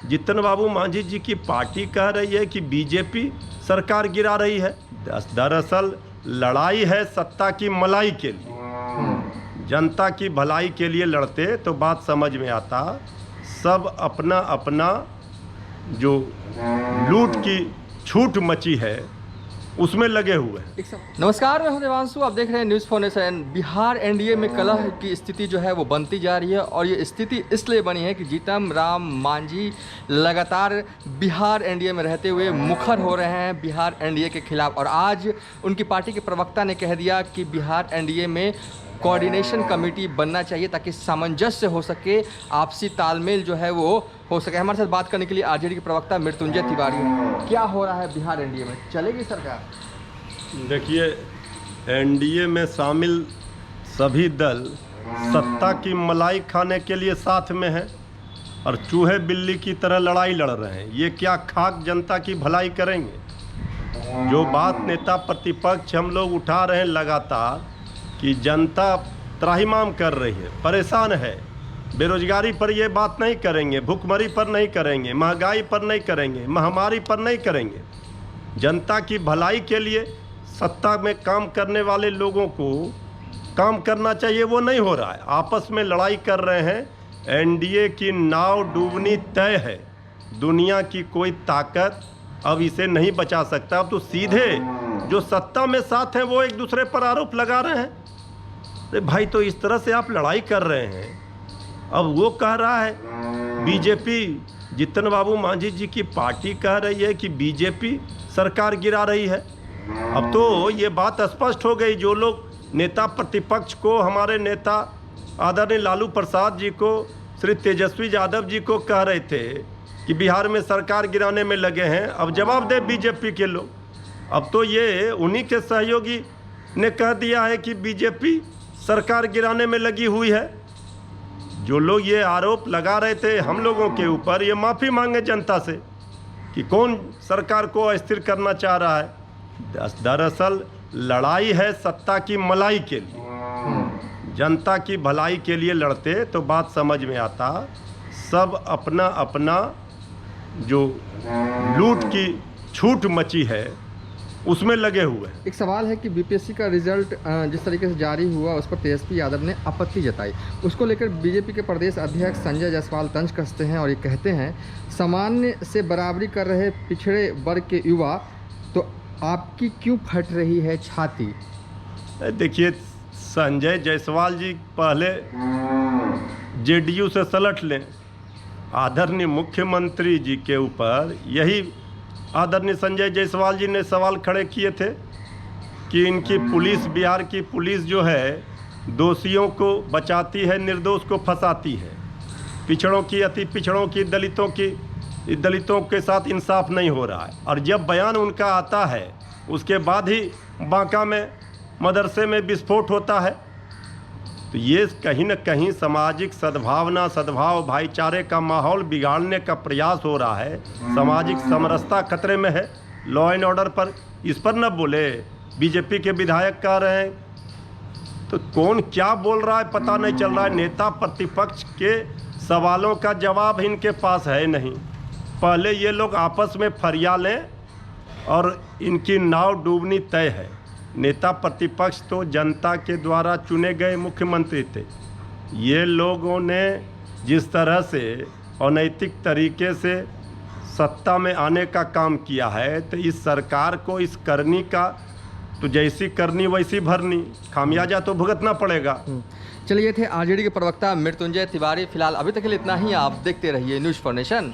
जितन बाबू मांझी जी की पार्टी कह रही है कि बीजेपी सरकार गिरा रही है। दरअसल लड़ाई है सत्ता की मलाई के लिए, जनता की भलाई के लिए लड़ते तो बात समझ में आता। सब अपना अपना जो लूट की छूट मची है उसमें लगे हुए हैं। नमस्कार, मैं हूं देवांशु, आप देख रहे हैं न्यूज़ फाउंडेशन। बिहार एनडीए में कलह की स्थिति जो है वो बनती जा रही है और ये स्थिति इसलिए बनी है कि जीतन राम मांझी लगातार बिहार एनडीए में रहते हुए मुखर हो रहे हैं बिहार एनडीए के खिलाफ। और आज उनकी पार्टी के प्रवक्ता ने कह दिया कि बिहार एनडीए में कोऑर्डिनेशन कमेटी बनना चाहिए ताकि सामंजस्य हो सके, आपसी तालमेल जो है वो हो सके। हमारे साथ बात करने के लिए आरजेडी के प्रवक्ता मृत्युंजय तिवारी हैं। क्या हो रहा है बिहार एनडीए में, चलेगी सरकार? देखिए, एनडीए में शामिल सभी दल सत्ता की मलाई खाने के लिए साथ में हैं और चूहे बिल्ली की तरह लड़ाई लड़ रहे हैं। ये क्या खाक जनता की भलाई करेंगे? जो बात नेता प्रतिपक्ष हम लोग उठा रहे हैं लगातार कि जनता त्राहिमाम कर रही है, परेशान है, बेरोजगारी पर ये बात नहीं करेंगे, भूखमरी पर नहीं करेंगे, महंगाई पर नहीं करेंगे, महामारी पर नहीं करेंगे। जनता की भलाई के लिए सत्ता में काम करने वाले लोगों को काम करना चाहिए, वो नहीं हो रहा है। आपस में लड़ाई कर रहे हैं। एनडीए की नाव डूबनी तय है। दुनिया की कोई ताकत अब इसे नहीं बचा सकता। अब तो सीधे जो सत्ता में साथ हैं वो एक दूसरे पर आरोप लगा रहे हैं। अरे भाई, तो इस तरह से आप लड़ाई कर रहे हैं। अब वो कह रहा है बीजेपी, जितन बाबू मांझी जी की पार्टी कह रही है कि बीजेपी सरकार गिरा रही है। अब तो ये बात स्पष्ट हो गई। जो लोग नेता प्रतिपक्ष को, हमारे नेता आदरणीय लालू प्रसाद जी को, श्री तेजस्वी यादव जी को कह रहे थे कि बिहार में सरकार गिराने में लगे हैं, अब जवाब दे बीजेपी के लोग। अब तो ये उन्हीं के सहयोगी ने कह दिया है कि बीजेपी सरकार गिराने में लगी हुई है। जो लोग ये आरोप लगा रहे थे हम लोगों के ऊपर, ये माफ़ी मांगे जनता से कि कौन सरकार को अस्थिर करना चाह रहा है। दरअसल लड़ाई है सत्ता की मलाई के लिए, जनता की भलाई के लिए लड़ते तो बात समझ में आता। सब अपना अपना जो लूट की छूट मची है उसमें लगे हुए हैं। एक सवाल है कि बीपीएससी का रिजल्ट जिस तरीके से जारी हुआ उस पर तेजस्वी यादव ने आपत्ति जताई। उसको लेकर बीजेपी के प्रदेश अध्यक्ष संजय जायसवाल तंज कसते हैं और ये कहते हैं सामान्य से बराबरी कर रहे पिछड़े वर्ग के युवा, तो आपकी क्यों फट रही है छाती? देखिए, संजय जायसवाल जी पहले जेडीयू से सलट लें। आदरणीय मुख्यमंत्री जी के ऊपर यही आदरणीय संजय जायसवाल जी ने सवाल खड़े किए थे कि इनकी पुलिस, बिहार की पुलिस जो है दोषियों को बचाती है, निर्दोष को फंसाती है। पिछड़ों की, अति पिछड़ों की, दलितों के साथ इंसाफ नहीं हो रहा है। और जब बयान उनका आता है उसके बाद ही बांका में मदरसे में विस्फोट होता है। तो ये कहीं न कहीं सामाजिक सद्भावना, सद्भाव, भाईचारे का माहौल बिगाड़ने का प्रयास हो रहा है। सामाजिक समरसता खतरे में है। लॉ एंड ऑर्डर पर इस पर न बोले। बीजेपी के विधायक कह रहे हैं तो कौन क्या बोल रहा है पता नहीं चल रहा है। नेता प्रतिपक्ष के सवालों का जवाब इनके पास है नहीं। पहले ये लोग आपस में फरिया लें और इनकी नाव डूबनी तय है। नेता प्रतिपक्ष तो जनता के द्वारा चुने गए मुख्यमंत्री थे। ये लोगों ने जिस तरह से अनैतिक तरीके से सत्ता में आने का काम किया है, तो इस सरकार को इस करनी का तो जैसी करनी वैसी भरनी, खामियाजा तो भुगतना पड़ेगा। चलिए, थे आरजेडी के प्रवक्ता मृत्युंजय तिवारी। फिलहाल अभी तक के लिए इतना ही। आप देखते रहिए न्यूज़ फाउंडेशन।